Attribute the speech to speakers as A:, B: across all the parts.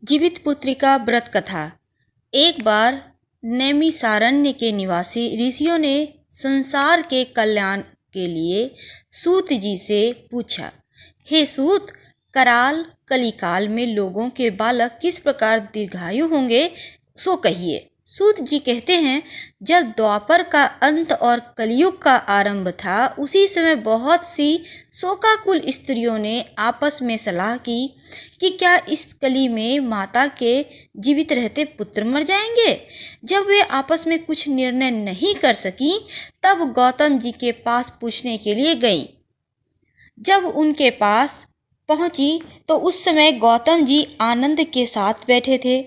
A: जीवित पुत्रिका व्रत कथा। एक बार नैमिषारण्य के निवासी ऋषियों ने संसार के कल्याण के लिए सूत जी से पूछा, हे सूत, कराल कलिकाल में लोगों के बालक किस प्रकार दीर्घायु होंगे, सो कहिए। सूत जी कहते हैं, जब द्वापर का अंत और कलयुग का आरंभ था, उसी समय बहुत सी शोकाकुल स्त्रियों ने आपस में सलाह की कि क्या इस कली में माता के जीवित रहते पुत्र मर जाएंगे। जब वे आपस में कुछ निर्णय नहीं कर सकी, तब गौतम जी के पास पूछने के लिए गईं। जब उनके पास पहुंची तो उस समय गौतम जी आनंद के साथ बैठे थे।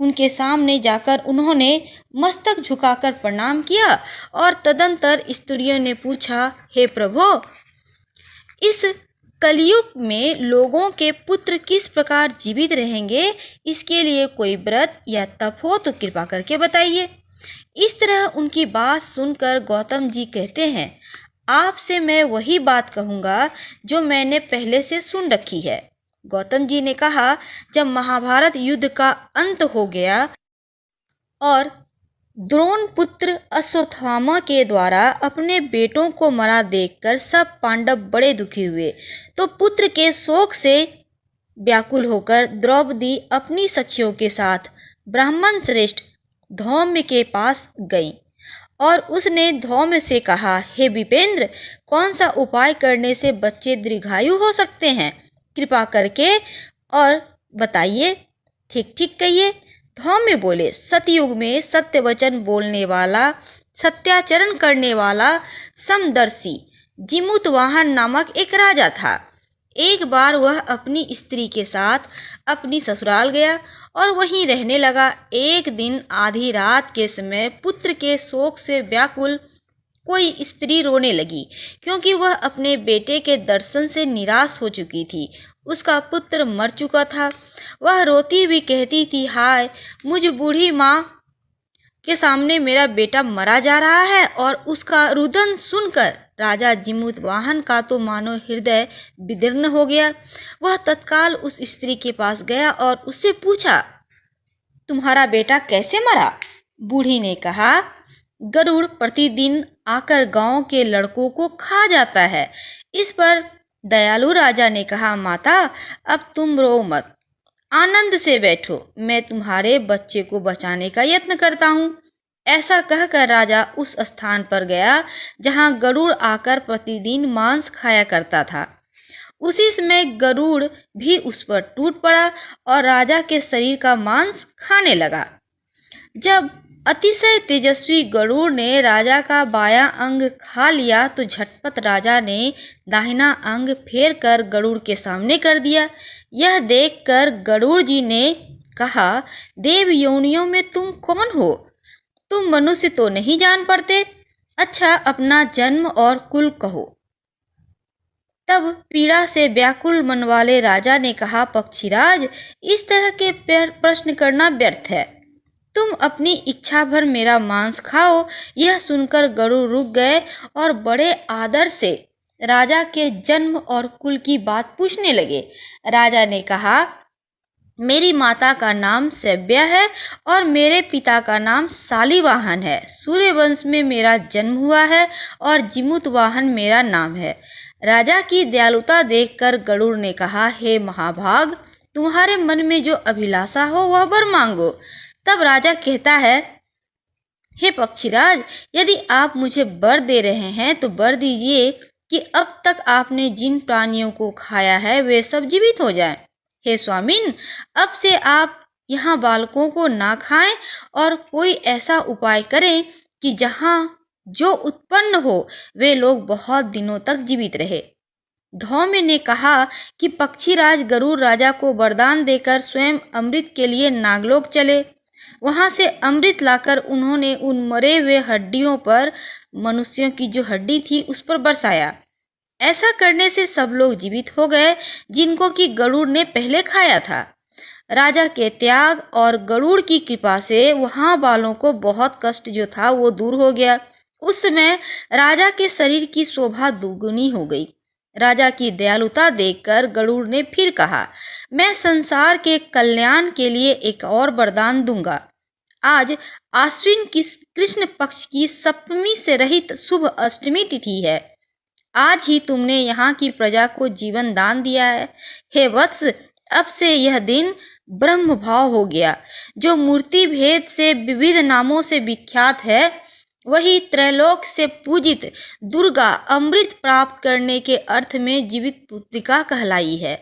A: उनके सामने जाकर उन्होंने मस्तक झुकाकर प्रणाम किया और तदंतर स्त्रियों ने पूछा, हे प्रभु, इस कलयुग में लोगों के पुत्र किस प्रकार जीवित रहेंगे, इसके लिए कोई व्रत या तप हो तो कृपा करके बताइए। इस तरह उनकी बात सुनकर गौतम जी कहते हैं, आपसे मैं वही बात कहूँगा जो मैंने पहले से सुन रखी है। गौतम जी ने कहा, जब महाभारत युद्ध का अंत हो गया और द्रोण पुत्र अश्वत्थामा के द्वारा अपने बेटों को मरा देखकर सब पांडव बड़े दुखी हुए, तो पुत्र के शोक से व्याकुल होकर द्रौपदी अपनी सखियों के साथ ब्राह्मण श्रेष्ठ धौम्य के पास गई और उसने धौम्य से कहा, हे विपेंद्र, कौन सा उपाय करने से बच्चे दीर्घायु हो सकते हैं, कृपा करके और बताइए। ठीक ठीक कहिए। धौम्य बोले, सतयुग में सत्य वचन बोलने वाला, सत्याचरण करने वाला समदर्शी जिमुतवाहन नामक एक राजा था। एक बार वह अपनी स्त्री के साथ अपनी ससुराल गया और वहीं रहने लगा। एक दिन आधी रात के समय पुत्र के शोक से व्याकुल कोई स्त्री रोने लगी, क्योंकि वह अपने बेटे के दर्शन से निराश हो चुकी थी। उसका पुत्र मर चुका था। वह रोती हुई कहती थी, हाय, मुझ बूढ़ी माँ के सामने मेरा बेटा मरा जा रहा है। और उसका रुदन सुनकर राजा जिमुतवाहन का तो मानो हृदय विदीर्ण हो गया। वह तत्काल उस स्त्री के पास गया और उससे पूछा, तुम्हारा बेटा कैसे मरा? बूढ़ी ने कहा, गरुड़ प्रतिदिन आकर गांव के लड़कों को खा जाता है। इस पर दयालु राजा ने कहा, माता, अब तुम रो मत, आनंद से बैठो, मैं तुम्हारे बच्चे को बचाने का यत्न करता हूँ। ऐसा कहकर राजा उस स्थान पर गया जहाँ गरुड़ आकर प्रतिदिन मांस खाया करता था। उसी समय गरुड़ भी उस पर टूट पड़ा और राजा के शरीर का मांस खाने लगा। जब अतिशय तेजस्वी गरुड़ ने राजा का बायां अंग खा लिया तो झटपट राजा ने दाहिना अंग फेर कर गरुड़ के सामने कर दिया। यह देखकर गरुड़ जी ने कहा, देव योनियों में तुम कौन हो? तुम मनुष्य तो नहीं जान पड़ते। अच्छा, अपना जन्म और कुल कहो। तब पीड़ा से व्याकुल मन वाले राजा ने कहा, पक्षीराज, इस तरह के प्रश्न करना व्यर्थ है। तुम अपनी इच्छा भर मेरा मांस खाओ। यह सुनकर गरुड़ रुक गए और बड़े आदर से राजा के जन्म और कुल की बात पूछने लगे। राजा ने कहा, मेरी माता का नाम सैव्या है और मेरे पिता का नाम शालिवाहन है। सूर्यवंश में मेरा जन्म हुआ है और जिमुतवाहन मेरा नाम है। राजा की दयालुता देखकर गरुड़ ने कहा, हे महाभाग, तुम्हारे मन में जो अभिलाषा हो वह वर मांगो। तब राजा कहता है, हे पक्षीराज, यदि आप मुझे वर दे रहे हैं तो वर दीजिए कि अब तक आपने जिन प्राणियों को खाया है वे सब जीवित हो जाएं। हे स्वामिन, अब से आप यहाँ बालकों को ना खाएं और कोई ऐसा उपाय करें कि जहाँ जो उत्पन्न हो वे लोग बहुत दिनों तक जीवित रहे। धौम्य ने कहा कि पक्षीराज गरुड़ राजा को वरदान देकर स्वयं अमृत के लिए नागलोक चले। वहां से अमृत लाकर उन्होंने उन मरे हुए हड्डियों पर मनुष्यों की जो हड्डी थी उस पर बरसाया। ऐसा करने से सब लोग जीवित हो गए जिनको कि गरुड़ ने पहले खाया था। राजा के त्याग और गरुड़ की कृपा से वहां वालों को बहुत कष्ट जो था वो दूर हो गया। उस समय राजा के शरीर की शोभा दुगुनी हो गई। राजा की दयालुता देखकर गरुड़ ने फिर कहा, मैं संसार के कल्याण के लिए एक और वरदान दूंगा। आज आश्विन की कृष्ण पक्ष की सप्तमी से रहित शुभ अष्टमी तिथि है। आज ही तुमने यहाँ की प्रजा को जीवन दान दिया है। हे वत्स, अब से यह दिन ब्रह्म भाव हो गया। जो मूर्ति भेद से विविध नामों से विख्यात है, वही त्रैलोक से पूजित दुर्गा अमृत प्राप्त करने के अर्थ में जीवित पुत्रिका कहलाई है।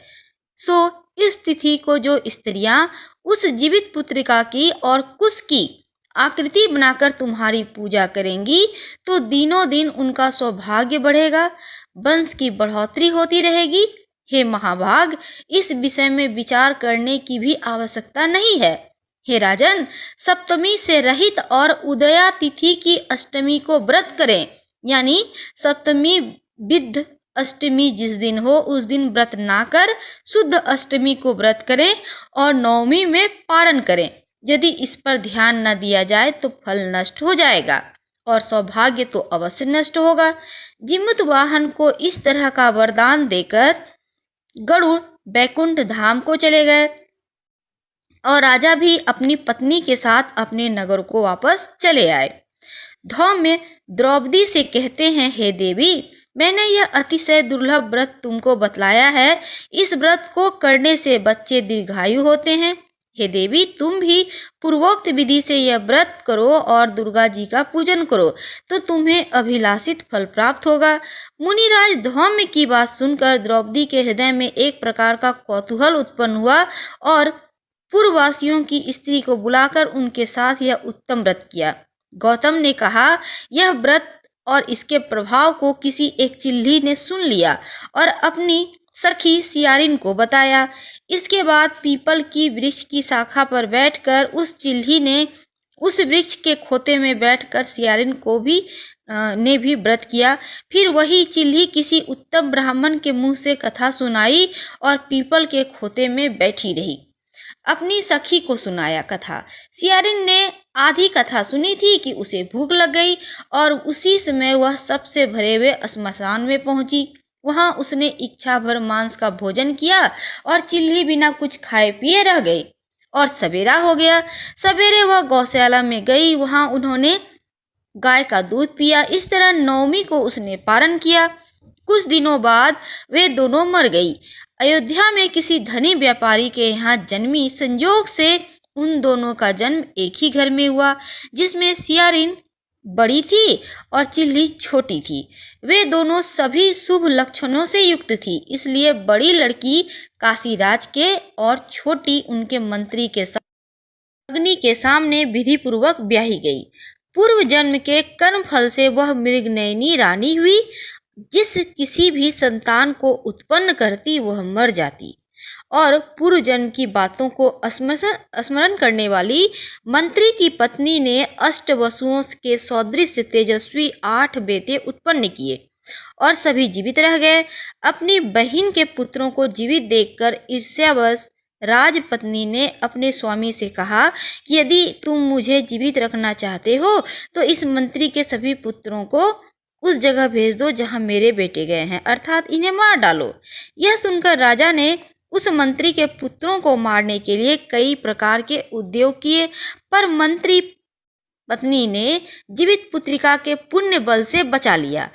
A: सो इस तिथि को जो स्त्रियां उस जीवित पुत्रिका की और कुश की आकृति बनाकर तुम्हारी पूजा करेंगी, तो दिनों दिन उनका सौभाग्य बढ़ेगा, वंश की बढ़ोतरी होती रहेगी। हे महाभाग, इस विषय में विचार करने की भी आवश्यकता नहीं है। हे राजन, सप्तमी से रहित और उदया तिथि की अष्टमी को व्रत करें, यानी सप्तमी विद्ध अष्टमी जिस दिन हो उस दिन व्रत ना कर शुद्ध अष्टमी को व्रत करें और नवमी में पारण करें। यदि इस पर ध्यान न दिया जाए तो फल नष्ट हो जाएगा और सौभाग्य तो अवश्य नष्ट होगा। जिमत वाहन को इस तरह का वरदान देकर गरुड़ बैकुंठ धाम को चले गए और राजा भी अपनी पत्नी के साथ अपने नगर को वापस चले आए। धौम्य द्रौपदी से कहते हैं, हे देवी, मैंने यह अतिशय दुर्लभ व्रत तुमको बतलाया है। इस व्रत को करने से बच्चे दीर्घायु होते हैं। हे देवी, तुम भी पूर्वोक्त विधि से यह व्रत करो और दुर्गा जी का पूजन करो, तो तुम्हें अभिलाषित फल प्राप्त होगा। मुनिराज धौम्य की बात सुनकर द्रौपदी के हृदय में एक प्रकार का कौतूहल उत्पन्न हुआ और पूर्ववासियों की स्त्री को बुलाकर उनके साथ यह उत्तम व्रत किया। गौतम ने कहा, यह व्रत और इसके प्रभाव को किसी एक चिल्ली ने सुन लिया और अपनी सखी सियारिन को बताया। इसके बाद पीपल की वृक्ष की शाखा पर बैठकर उस चिल्ली ने उस वृक्ष के खोते में बैठकर सियारिन को भी ने भी व्रत किया। फिर वही चिल्ली किसी उत्तम ब्राह्मण के मुंह से कथा सुनाई और पीपल के खोते में बैठी रही। अपनी सखी को सुनाया कथा। सियारिन ने आधी कथा सुनी थी कि उसे भूख लग गई और उसी समय वह सबसे भरे हुए श्मशान में पहुंची। वहां उसने इच्छा भर मांस का भोजन किया और चिल्ली बिना कुछ खाए पिए रह गई और सवेरा हो गया। सवेरे वह गौशाला में गई, वहां उन्होंने गाय का दूध पिया। इस तरह नवमी को उसने पारण किया। कुछ दिनों बाद वे दोनों मर गई। अयोध्या में किसी धनी व्यापारी के यहाँ जन्मी। संयोग से उन दोनों का जन्म एक ही घर में हुआ, जिसमें सियारिन बड़ी थी और चिल्ली छोटी थी। वे दोनों सभी शुभ लक्षणों से युक्त थी, इसलिए बड़ी लड़की काशीराज के और छोटी उनके मंत्री के साथ अग्नि के सामने विधि पूर्वक ब्याही गई। पूर्व जन्म के कर्म फल से वह मृगनयनी रानी हुई। जिस किसी भी संतान को उत्पन्न करती वह मर जाती और पूर्व जन्म की बातों को स्मरण करने वाली मंत्री की पत्नी ने अष्ट वसुओं के सदृश तेजस्वी 8 बेटे उत्पन्न किए और सभी जीवित रह गए। अपनी बहन के पुत्रों को जीवित देखकर ईर्ष्यावश राजपत्नी ने अपने स्वामी से कहा कि यदि तुम मुझे जीवित रखना चाहते हो तो इस मंत्री के सभी पुत्रों को उस जगह भेज दो जहां मेरे बेटे गए हैं, अर्थात इन्हें मार डालो। यह सुनकर राजा ने उस मंत्री के पुत्रों को मारने के लिए कई प्रकार के उद्योग किए, पर मंत्री पत्नी ने जीवित पुत्रिका के पुण्य बल से बचा लिया।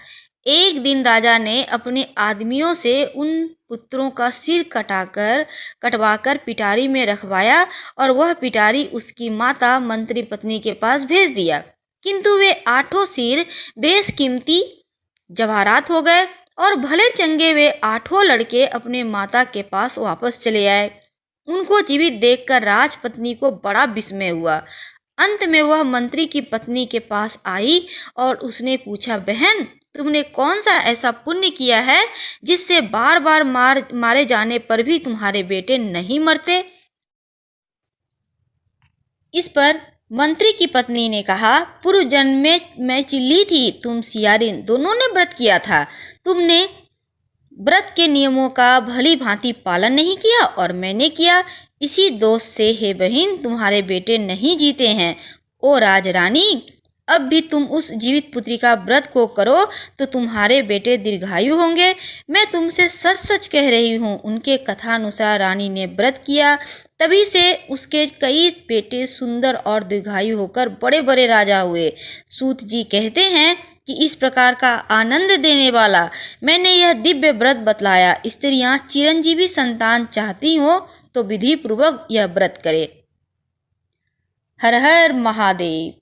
A: एक दिन राजा ने अपने आदमियों से उन पुत्रों का सिर कटवाकर पिटारी में रखवाया और वह पिटारी उसकी माता मंत्री पत्नी के पास भेज दिया। किंतु वे 8 सिर बेशकीमती जवाहरात हो गए और भले चंगे वे 8 लड़के अपने माता के पास वापस चले आए। उनको जीवित देखकर राजपत्नी को बड़ा विस्मय हुआ। अंत में वह मंत्री की पत्नी के पास आई और उसने पूछा, बहन, तुमने कौन सा ऐसा पुण्य किया है जिससे बार बार मारे जाने पर भी तुम्हारे बेटे नहीं मरते? इस पर मंत्री की पत्नी ने कहा, पूर्व जन्म में मैं चिल्ली थी, तुम सियारिन, दोनों ने व्रत किया था। तुमने व्रत के नियमों का भली भांति पालन नहीं किया और मैंने किया। इसी दोष से हे बहन तुम्हारे बेटे नहीं जीते हैं। ओ राजरानी, अब भी तुम उस जीवित पुत्री का व्रत को करो तो तुम्हारे बेटे दीर्घायु होंगे। मैं तुमसे सच सच कह रही हूँ। उनके कथानुसार रानी ने व्रत किया, तभी से उसके कई बेटे सुंदर और दीर्घायु होकर बड़े बड़े राजा हुए। सूत जी कहते हैं कि इस प्रकार का आनंद देने वाला मैंने यह दिव्य व्रत बतलाया। स्त्रियां चिरंजीवी संतान चाहती हो तो विधि पूर्वक यह व्रत करे। हर हर महादेव।